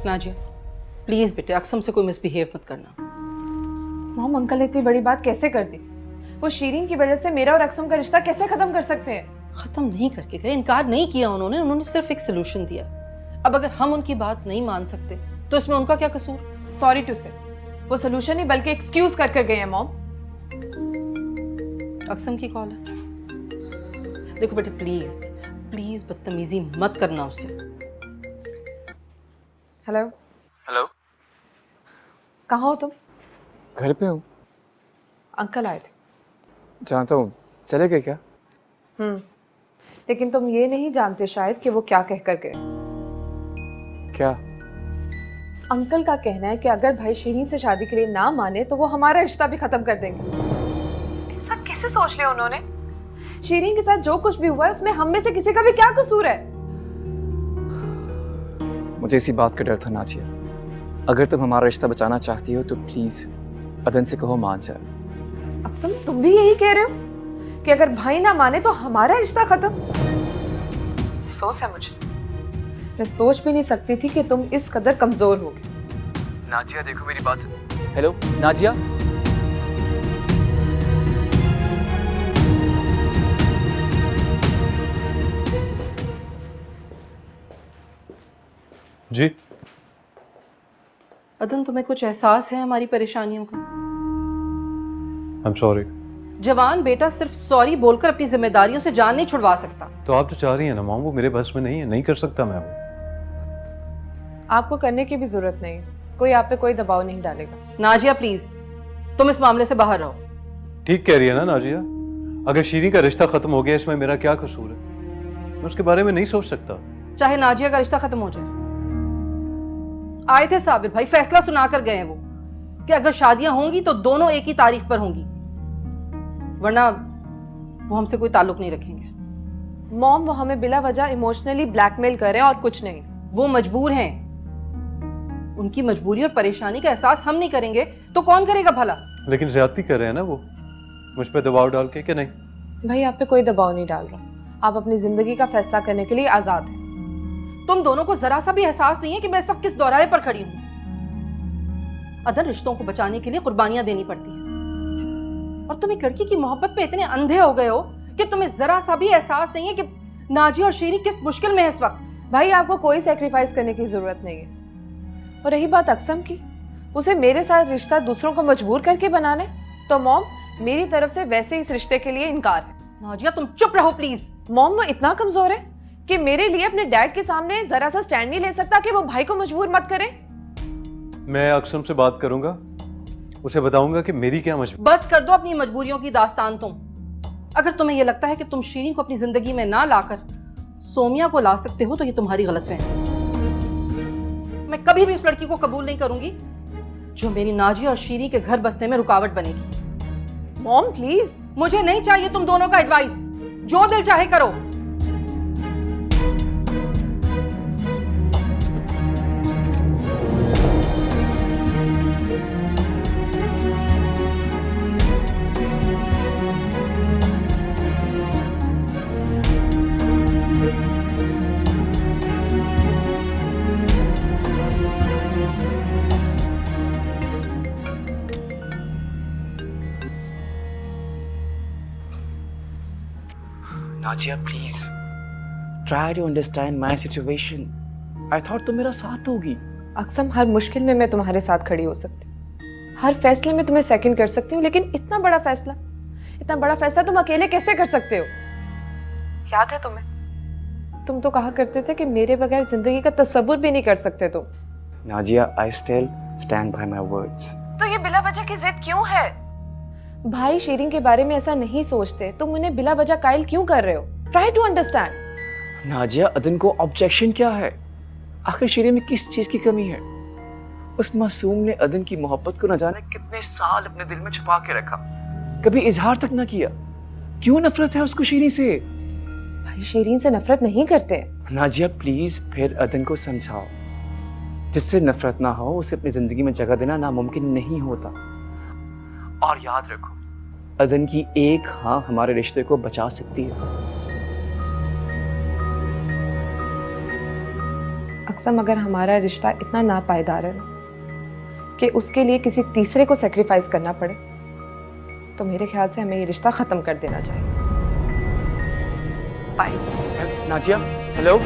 Nazia please बेटे अक्सम से कोई मिसबिहेव मत करना। मॉम, अंकल ने इतनी बड़ी बात कैसे कर दी? वो शीरीन की वजह से मेरा और अक्सम का रिश्ता कैसे खत्म कर सकते हैं? खत्म नहीं करके गए, इनकार नहीं किया उन्होंने सिर्फ एक सोल्यूशन दिया। अब अगर हम उनकी बात नहीं मान सकते तो इसमें उनका क्या कसूर? सॉरी टू से, वो सोल्यूशन नहीं बल्कि एक्सक्यूज कर कर गए हैं मॉम। अक्सम की कॉल है। देखो बेटे प्लीज प्लीज बदतमीजी मत करना उससे। हेलो हेलो, कहाँ हो तुम? घर पे हूँ। अंकल आए थे। जानता हूँ, चले गए क्या? लेकिन तुम ये नहीं जानते शायद कि वो क्या कह कर गए। क्या? अंकल का कहना है कि अगर भाई शीरीन से शादी के लिए ना माने तो वो हमारा रिश्ता भी खत्म कर देंगे। ऐसा कैसे सोच लिया उन्होंने? शीरीन के साथ जो कुछ भी हुआ है उसमें हम में से किसी का भी क्या कसूर है? मुझे इसी बात का डर था नाजिया। अगर तुम हमारा रिश्ता बचाना चाहती हो तो प्लीज अदन से कहो मान जाए। अक्सम, तुम भी यही कह रहे हो कि अगर भाई ना माने तो हमारा रिश्ता खत्म? अफसोस है मुझे, मैं सोच भी नहीं सकती थी कि तुम इस कदर कमजोर होगे। नाजिया देखो मेरी बात सुन। हेलो नाजिया। जी। अदन तुम्हें कुछ एहसास है हमारी परेशानियों का? I am sorry. जवान बेटा सिर्फ सॉरी बोलकर अपनी जिम्मेदारियों से जान नहीं छुड़वा सकता। तो आप जो चाह रही हैं ना मॉम, वो मेरे बस में नहीं है, नहीं कर सकता मैं वो। आपको करने की भी जरूरत नहीं है, कोई आप पे कोई दबाव नहीं डालेगा। नाजिया प्लीज तुम इस मामले से बाहर रहो। ठीक कह रही है ना नाजिया, अगर शीरीन का रिश्ता खत्म हो गया इसमें मेरा क्या कसूर है? मैं उसके बारे में नहीं सोच सकता। चाहे नाजिया का रिश्ता खत्म हो जाए। आए थे साबिर भाई, फैसला सुना कर गए हैं वो कि अगर शादियां होंगी तो दोनों एक ही तारीख पर होंगी, वरना वो हमसे कोई ताल्लुक नहीं रखेंगे। मॉम, वो हमें बिला वजह इमोशनली ब्लैकमेल कर रहे हैं और कुछ नहीं। वो मजबूर हैं, उनकी मजबूरी और परेशानी का एहसास हम नहीं करेंगे तो कौन करेगा भला? लेकिन ज्यादती कर रहे हैं ना वो मुझ पे दबाव डाल के, कि नहीं? भाई आप पे कोई दबाव नहीं डाल रहा, आप अपनी जिंदगी का फैसला करने के लिए आजाद हैं। तुम दोनों को जरा सा भी एहसास नहीं है कि मैं इस वक्त किस दौराहे पर खड़ी हूं। अदर रिश्तों को बचाने के लिए कुर्बानियां देनी पड़ती हैं, और तुम एक लड़की की मोहब्बत पे इतने अंधे हो गए हो कि तुम्हें जरा सा भी एहसास नहीं है कि नाजी और शीरी किस मुश्किल में है इस वक्त। भाई आपको कोई सैक्रिफाइस करने की जरूरत नहीं है। और रही बात अक्सम की, उसे मेरे साथ रिश्ता दूसरों को मजबूर करके बनाने, तो मॉम मेरी तरफ से वैसे इस रिश्ते के लिए इनकार है। नाजिया तुम चुप रहो प्लीज। मॉम, वो इतना कमजोर है कि मेरे लिए अपने डैड के सामने जरा सा स्टैंड नहीं ले सकता कि वो भाई को मजबूर मत करे। मैं अक्सम से बात करूंगा, उसे बताऊंगा कि मेरी क्या मजबूरी। बस कर दो अपनी मजबूरियों की दास्तान तुम। अगर तुम्हें यह लगता है कि तुम शीरीन को अपनी जिंदगी में ना लाकर सोमिया को ला सकते हो तो ये तुम्हारी गलतफहमी। मैं कभी भी उस लड़की को कबूल नहीं करूंगी जो मेरी नाजी और शीरी के घर बसने में रुकावट बनेगी। Mom please. मुझे नहीं चाहिए तुम दोनों का एडवाइस, जो दिल चाहे करो। Nazia please try to understand my situation. I thought तुम मेरा साथ दोगी। अक्सम, हर मुश्किल में मैं तुम्हारे साथ खड़ी हो सकती हूँ, हर फैसले में तुम्हें सेकंड कर सकती हूँ, लेकिन इतना बड़ा फैसला तुम अकेले कैसे कर सकते हो? याद है तुम्हें? तुम तो कहा करते थे कि मेरे बगैर जिंदगी का तसव्वुर भी नहीं कर सकते तुम। Nazia I still stand by my words. तो ये बिला वजह की जिद क्यों है? भाई शीरीन के बारे में ऐसा नहीं सोचते, तुम उन्हें बिला वजह कायल क्यों कर रहे हो? Try to understand. नाजिया, अदन को ऑब्जेक्शन क्या है? आखिर शीरीन में किस चीज की कमी है? उस मासूम ने अदन की मोहब्बत को न जाने कितने साल अपने दिल में छुपा के रखा, कभी इजहार तक न किया। क्यों नफरत है उसको शीरीन से? भाई शीरीन से नफरत नहीं करते। नाजिया प्लीज फिर अदन को समझाओ, जिससे नफरत ना हो उसे अपनी जिंदगी में जगह देना नामुमकिन नहीं होता। और याद रखो, अदन की एक हाँ हमारे रिश्ते को बचा सकती है। मकसम अगर हमारा रिश्ता इतना नापायदार है ना कि उसके लिए किसी तीसरे को सेक्रीफाइस करना पड़े, तो मेरे ख्याल से हमें ये रिश्ता ख़त्म कर देना चाहिए। बाय। नाजिया, हेलो।